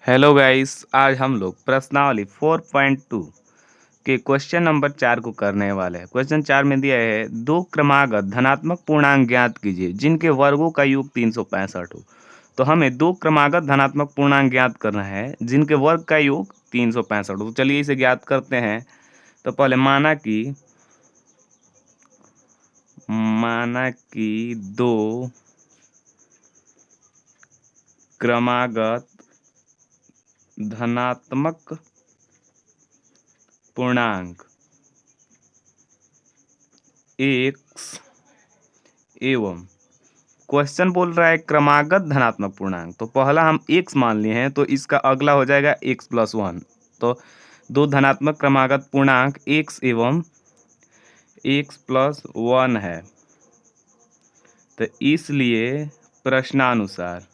Hello guys, आज हम लोग प्रश्नावली 4.2 के क्वेश्चन नंबर 4 को करने वाले हैं। क्वेश्चन 4 में दिया है दो क्रमागत धनात्मक पूर्णांक ज्ञात कीजिए जिनके वर्गों का योग 365 हो। तो हमें दो क्रमागत धनात्मक पूर्णांक ज्ञात करना है जिनके वर्ग का योग 365 हो। तो चलिए इसे ज्ञात करते हैं। तो पहले माना कि दो क्रमागत धनात्मक पूर्णांक एक्स एवं क्वेश्चन बोल रहा है क्रमागत धनात्मक पूर्णांक। तो पहला हम एक्स मान लिए हैं, तो इसका अगला हो जाएगा एक्स प्लस वन। तो दो धनात्मक क्रमागत पूर्णांक एक्स एवं एक्स प्लस वन है। तो इसलिए प्रश्नानुसार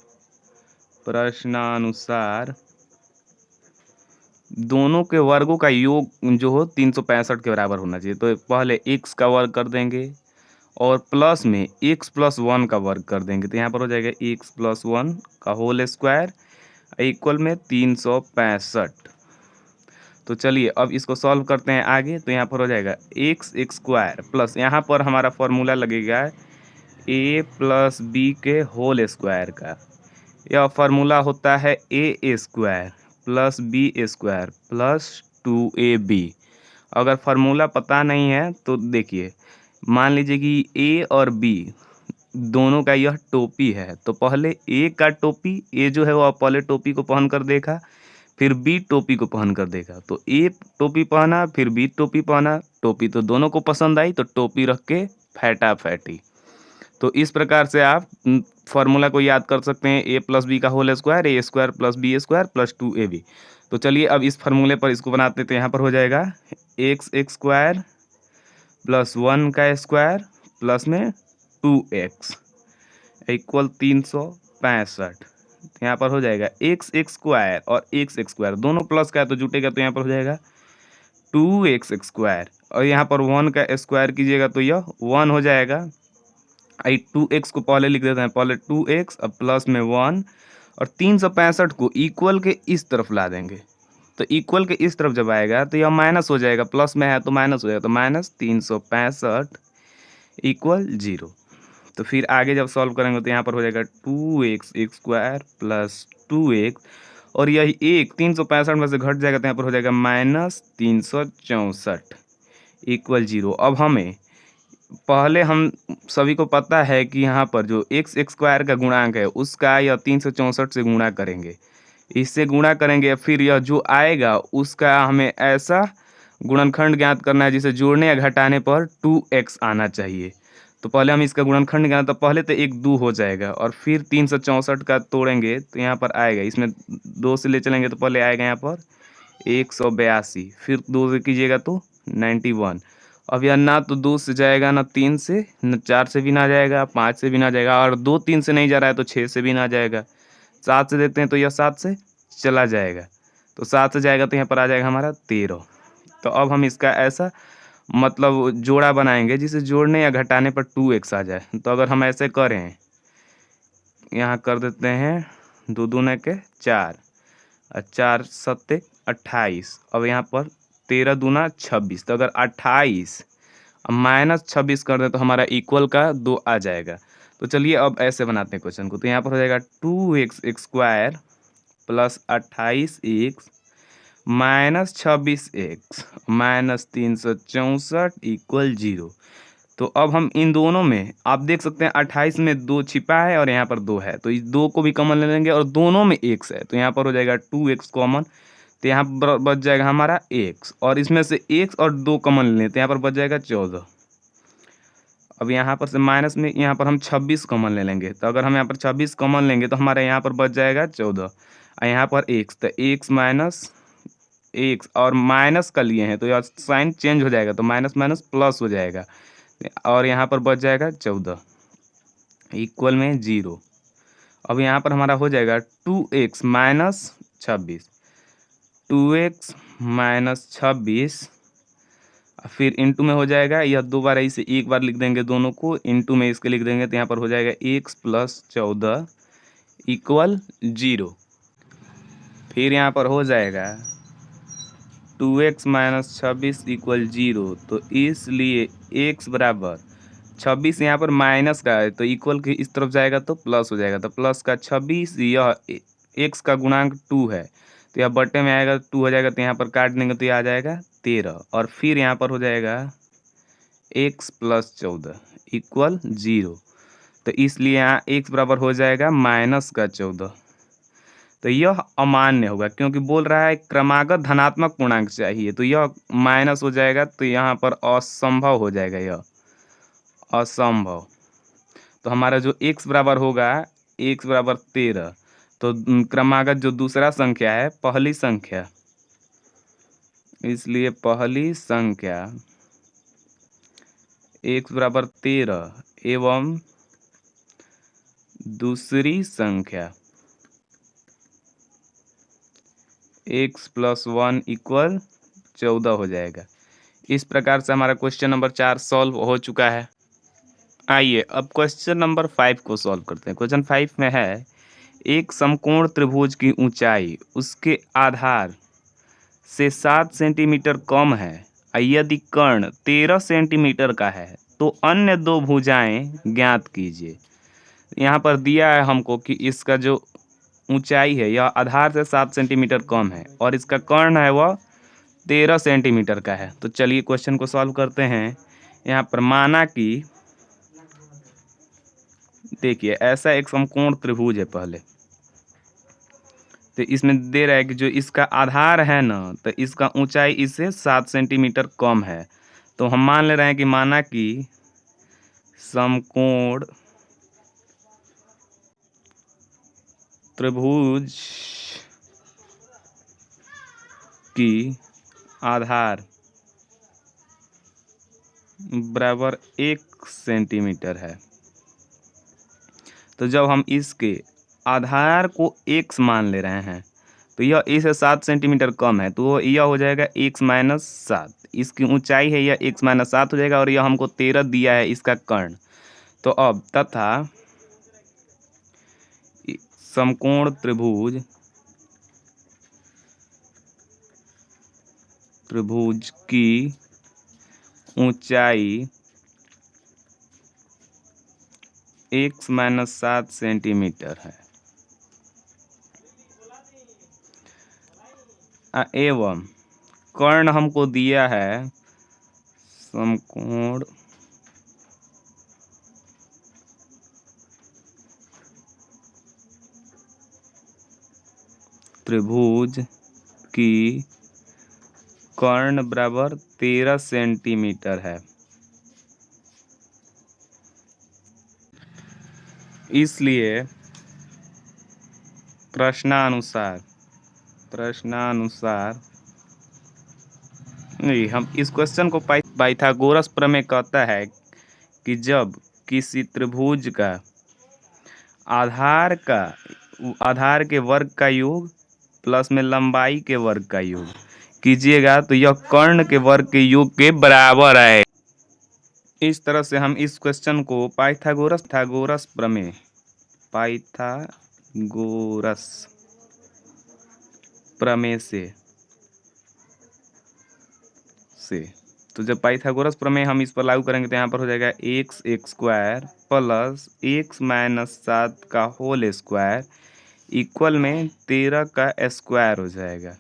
दोनों के वर्गों का योग जो हो 365 के बराबर होना चाहिए। तो पहले एक्स का वर्ग कर देंगे और प्लस में एक्स प्लस वन का वर्ग कर देंगे। तो यहाँ पर हो जाएगा एक्स प्लस वन का होल स्क्वायर इक्वल में 365। तो चलिए अब इसको सॉल्व करते हैं आगे। तो यहाँ पर हो जाएगा एक्स स्क्वायर प्लस यहाँ पर हमारा फॉर्मूला लगेगा ए प्लस बी के होल स्क्वायर का। यह फार्मूला होता है a square plus b square plus 2ab। अगर फार्मूला पता नहीं है तो देखिए, मान लीजिए कि ए और बी दोनों का यह टोपी है। तो पहले ए का टोपी, ए जो है वो पहले टोपी को पहन कर देखा, फिर बी टोपी को पहन कर देखा। तो ए टोपी पहना फिर बी टोपी पहना, टोपी तो दोनों को पसंद आई तो टोपी रख के फैटा फैटी। तो इस प्रकार से आप फॉर्मूला को याद कर सकते हैं, ए प्लस बी का whole square a square plus b square plus 2ab। तो चलिए अब इस फार्मूले पर इसको बनाते हैं। तो यहाँ पर हो जाएगा एक्स स्क्वायर प्लस वन का स्क्वायर प्लस में 2x इक्वल 365। यहाँ पर हो जाएगा एक्स स्क्वायर और एक्स स्क्वायर दोनों प्लस का है तो जुटेगा। तो यहाँ पर हो जाएगा 2x स्क्वायर और यहाँ पर वन का स्क्वायर कीजिएगा तो यह वन हो जाएगा। 2x को पहले लिख देते हैं, पहले 2x अब प्लस में वन और 365 को इक्वल के इस तरफ ला देंगे। तो इक्वल के इस तरफ जब आएगा तो यह माइनस हो जाएगा, प्लस में है तो माइनस हो जाएगा। तो माइनस 365 इक्वल 0। तो फिर आगे जब सॉल्व करेंगे तो यहाँ पर हो जाएगा 2x स्क्वायर प्लस 2x और यही एक 365 में से घट जाएगा तो यहाँ पर हो जाएगा माइनस 364 इक्वल 0। अब हमें पहले हम सभी को पता है कि यहाँ पर जो एक्स स्क्वायर का गुणांक है उसका यह 364 से गुणा करेंगे, इससे गुणा करेंगे, फिर यह जो आएगा उसका हमें ऐसा गुणनखंड ज्ञात करना है जिसे जोड़ने या घटाने पर 2x आना चाहिए। तो पहले हम इसका गुणनखंड ज्ञात, तो पहले तो एक 2 हो जाएगा और फिर 364 का तोड़ेंगे तो यहाँ पर आएगा, इसमें 2 से ले चलेंगे तो पहले आएगा यहाँ पर 182, फिर 2 से कीजिएगा तो 91। अब यह ना तो 2 से जाएगा, ना 3 से, न 4 से भी ना जाएगा, 5 से भी ना जाएगा और 2 3 से नहीं जा रहा है तो 6 से भी ना जाएगा। 7 से देखते हैं तो यह 7 से चला जाएगा। तो 7 से जाएगा तो यहाँ पर आ जाएगा हमारा 13। तो अब हम इसका ऐसा मतलब जोड़ा बनाएंगे जिसे जोड़ने या घटाने पर 2x आ जाए। तो अगर हम ऐसे करें, यहाँ कर देते हैं 2 दूने के 4 और 4 सत्ते 28। अब यहाँ पर 13 दूना 26। तो अगर 28 माइनस 26 कर दें तो हमारा इक्वल का 2 आ जाएगा। तो चलिए अब ऐसे बनाते हैं क्वेश्चन को। तो यहाँ पर हो जाएगा 2x square plus 28x minus 26x minus 364 equal 0। तो अब हम इन दोनों में आप देख सकते हैं 28 में 2 छिपा है और यहाँ पर 2 है, तो इस 2 को भी कॉमन ले लेंगे और दोनों में x है तो यहाँ पर हो जाएगा 2x कॉमन। तो यहाँ पर बच जाएगा हमारा x और इसमें से x और 2 कॉमन ले लेते हैं, यहाँ पर बच जाएगा 14। अब यहाँ पर से माइनस में यहाँ पर हम 26 कॉमन ले लेंगे। तो अगर हम यहाँ पर 26 कॉमन लेंगे तो हमारे यहाँ पर बच जाएगा 14 और यहाँ पर x, तो x माइनस x और माइनस का लिए हैं तो यह साइन चेंज हो जाएगा तो माइनस माइनस प्लस हो जाएगा और यहाँ पर बच जाएगा 14 इक्वल में 0। अब यहाँ पर हमारा हो जाएगा 2x माइनस 26, 2x माइनस 26 फिर इंटू में हो जाएगा, यह दो बार इसे एक बार लिख देंगे, दोनों को इंटू में इसके लिख देंगे। तो यहाँ पर हो जाएगा x प्लस 14 इक्वल 0। फिर यहाँ पर हो जाएगा 2x माइनस 26 इक्वल 0। तो इसलिए x बराबर 26 यहाँ पर माइनस का है तो इक्वल के इस तरफ जाएगा तो प्लस हो जाएगा। तो प्लस का 26, यह x का गुणांक 2 है तो यह बटे में आएगा 2 हो जाएगा। तो यहाँ पर काट देंगे तो यह आ जाएगा 13 और फिर यहाँ पर हो जाएगा x प्लस 14 इक्वल 0। तो इसलिए यहाँ x बराबर हो जाएगा माइनस का 14। तो यह अमान्य होगा क्योंकि बोल रहा है क्रमागत धनात्मक पूर्णांक चाहिए, तो यह माइनस हो जाएगा। तो यहाँ पर असंभव हो जाएगा, यह असंभव। तो हमारा जो x बराबर होगा x बराबर 13। तो क्रमागत जो दूसरा संख्या है पहली संख्या, इसलिए पहली संख्या x बराबर 13 एवं दूसरी संख्या x प्लस 1 इक्वल 14 हो जाएगा। इस प्रकार से हमारा क्वेश्चन नंबर 4 सॉल्व हो चुका है। आइए अब क्वेश्चन नंबर 5 को सॉल्व करते हैं। क्वेश्चन 5 में है एक समकोण त्रिभुज की ऊंचाई उसके आधार से 7 सेंटीमीटर कम है। यदि कर्ण 13 सेंटीमीटर का है तो अन्य दो भुजाएं ज्ञात कीजिए। यहाँ पर दिया है हमको कि इसका जो ऊंचाई है यह आधार से 7 सेंटीमीटर कम है और इसका कर्ण है वह 13 सेंटीमीटर का है। तो चलिए क्वेश्चन को सॉल्व करते हैं। यहाँ पर माना कि देखिए ऐसा एक समकोण त्रिभुज है पहले, तो इसमें दे रहा है कि जो इसका आधार है ना तो इसका ऊंचाई इससे 7 सेंटीमीटर कम है। तो हम मान ले रहे हैं कि माना कि समकोण त्रिभुज की आधार बराबर 1 सेंटीमीटर है। तो जब हम इसके आधार को x मान ले रहे हैं तो यह इससे 7 सेंटीमीटर कम है तो यह हो जाएगा x माइनस 7। इसकी ऊंचाई है यह x माइनस 7 हो जाएगा और यह हमको 13 दिया है इसका कर्ण। तो अब तथा समकोण त्रिभुज की ऊंचाई x माइनस 7 सेंटीमीटर है एवं कर्ण हमको दिया है समकोण त्रिभुज की कर्ण बराबर 13 सेंटीमीटर है। इसलिए प्रश्नानुसार नहीं, हम इस क्वेश्चन को पाइथागोरस प्रमेय कहता है कि जब किसी त्रिभुज का आधार के वर्ग का योग प्लस में लंबाई के वर्ग का योग कीजिएगा तो यह कर्ण के वर्ग के योग के बराबर है। इस तरह से हम इस क्वेश्चन को पाइथागोरस प्रमेय से तो जब पाइथागोरस प्रमेय हम इस पर लागू करेंगे तो यहाँ पर हो जाएगा x square plus x minus 7 का होल स्क्वायर इक्वल में 13 का स्क्वायर हो जाएगा।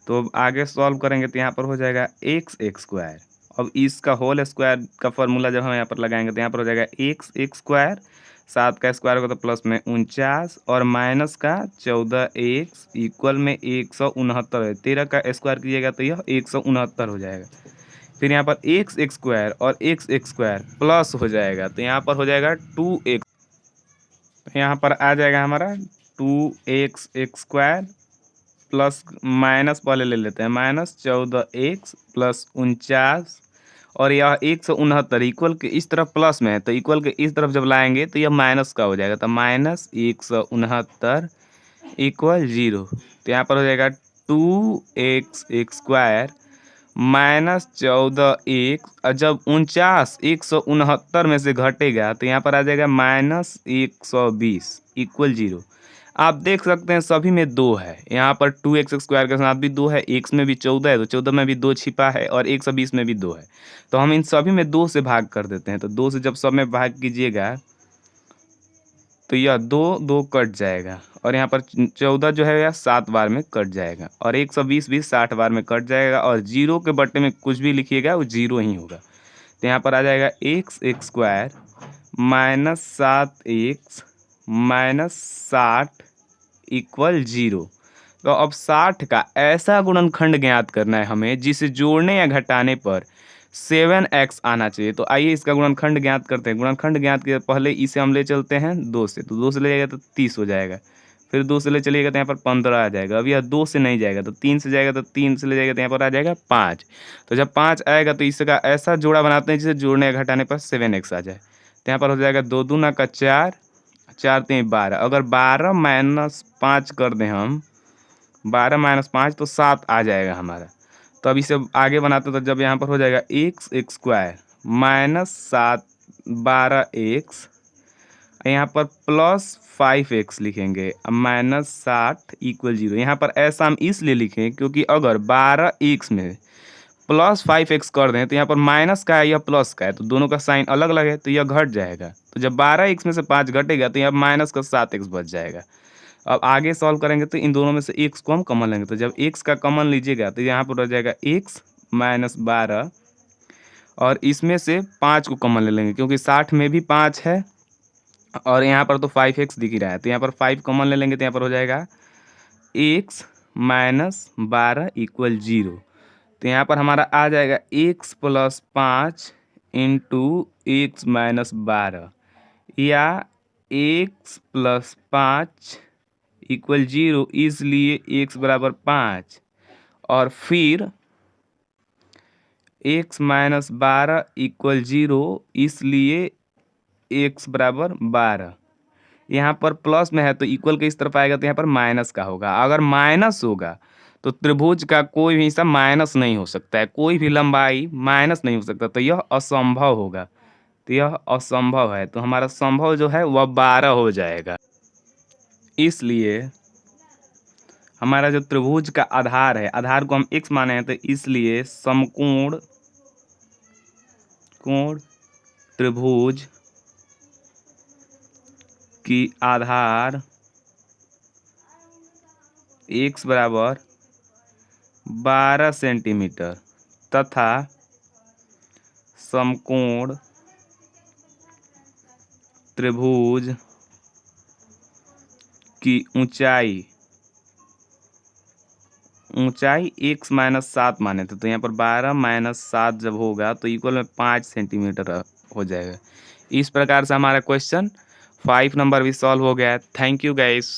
तो अब आगे सॉल्व करेंगे तो यहाँ पर हो जाएगा एक्स स्क्वायर। अब इसका होल स्क्वायर का फॉर्मूला जब हम यहाँ पर लगाएंगे तो यहाँ पर हो जाएगा एक्स स्क्वायर, 7 का स्क्वायर होगा तो प्लस में 49 और माइनस का 14 एक्स इक्वल में 169 है। 13 का स्क्वायर कीजिएगा तो यह 169 हो जाएगा। फिर यहाँ पर एक्स स्क्वायर और एक्स स्क्वायर प्लस हो जाएगा तो यहाँ पर हो जाएगा 2x। यहाँ पर आ जाएगा हमारा 2x स्क्वायर प्लस माइनस पहले ले लेते हैं माइनस 14x प्लस 49 और यह 169 इक्वल के इस तरफ प्लस में है तो इक्वल के इस तरफ जब लाएंगे तो यह माइनस का हो जाएगा तो माइनस 169 इक्वल 0। तो यहाँ पर हो जाएगा 2x स्क्वायर माइनस 14x और जब 49 169 में से घटेगा तो यहाँ पर आ जाएगा माइनस 120 इक्वल 0। आप देख सकते हैं सभी में 2 है, यहाँ पर 2x स्क्वायर के साथ भी 2 है, x में भी 14 है तो 14 में भी 2 छिपा है और 120 में भी 2 है। तो हम इन सभी में 2 से भाग कर देते हैं। तो 2 से जब सब में भाग कीजिएगा तो यह 2 कट जाएगा और यहाँ पर 14 जो है यह 7 बार में कट जाएगा और 120 भी 60 बार में कट जाएगा और 0 के बट्टे में कुछ भी लिखिएगा वो 0 ही होगा। तो यहाँ पर आ जाएगा x square minus 7x minus 60 equal 0। तो अब 60 का ऐसा गुणनखंड ज्ञात करना है हमें जिसे जोड़ने या घटाने पर 7x आना चाहिए। तो आइए इसका गुणनखंड ज्ञात करते हैं। गुणनखंड ज्ञात किया पहले इसे हम ले चलते हैं 2 से, तो 2 से ले जाएगा तो 30 हो जाएगा, फिर 2 से ले चलिएगा तो यहाँ पर 15 आ जाएगा। अब यह 2 से नहीं जाएगा तो 3 से जाएगा, तो 3 से ले जाएगा तो यहाँ पर आ जाएगा 5। तो जब 5 आएगा तो इसका ऐसा जोड़ा बनाते हैं जिसे जोड़ने या घटाने पर 7x आ जाए। तो यहाँ पर हो जाएगा 2 दूना का 4, 4 3 12। अगर 12 माइनस 5 कर दें हम, 12 माइनस 5 तो 7 आ जाएगा हमारा। तो अब इसे आगे बनाते तो जब यहाँ पर हो जाएगा एक्स स्क्वायर माइनस 7 12x, यहाँ पर प्लस 5x लिखेंगे, अब माइनस 60 इक्वल 0। यहाँ पर ऐसा हम इसलिए लिखें क्योंकि अगर 12x में प्लस 5x कर दें तो यहाँ पर माइनस का है या प्लस का है, तो दोनों का साइन अलग अलग है तो यह घट जाएगा। तो जब 12x में से 5 घटेगा तो यहाँ माइनस का 7x बच जाएगा। अब आगे सॉल्व करेंगे तो इन दोनों में से x को हम कॉमन लेंगे। तो जब x का कॉमन लीजिएगा तो यहाँ पर हो जाएगा x माइनस 12 और इसमें से 5 को कॉमन ले लेंगे क्योंकि 60 में भी 5 है और यहाँ पर तो 5x दिख ही रहा है। तो यहाँ पर 5 कॉमन ले लेंगे तो यहाँ पर हो जाएगा x माइनस 12 इक्वल 0। तो यहाँ पर हमारा आ जाएगा x plus 5 into x minus 12 या x प्लस 5 इक्वल 0, इसलिए x बराबर 5 और फिर x माइनस 12 इक्वल 0, इसलिए x बराबर 12। यहाँ पर प्लस में है तो इक्वल के इस तरफ आएगा तो यहाँ पर माइनस का होगा। अगर माइनस होगा तो त्रिभुज का कोई भी हिस्सा माइनस नहीं हो सकता है, कोई भी लंबाई माइनस नहीं हो सकता, तो यह असंभव होगा। तो यह असंभव है, तो हमारा संभव जो है वह 12 हो जाएगा। इसलिए हमारा जो त्रिभुज का आधार है, आधार को हम x माने हैं, तो इसलिए समकोण त्रिभुज की आधार x बराबर 12 सेंटीमीटर तथा समकोण त्रिभुज की ऊंचाई x माइनस 7 माने थे, तो यहाँ पर 12 माइनस 7 जब होगा तो इक्वल में 5 सेंटीमीटर हो जाएगा। इस प्रकार से हमारा क्वेश्चन 5 नंबर भी सॉल्व हो गया है। Thank you guys.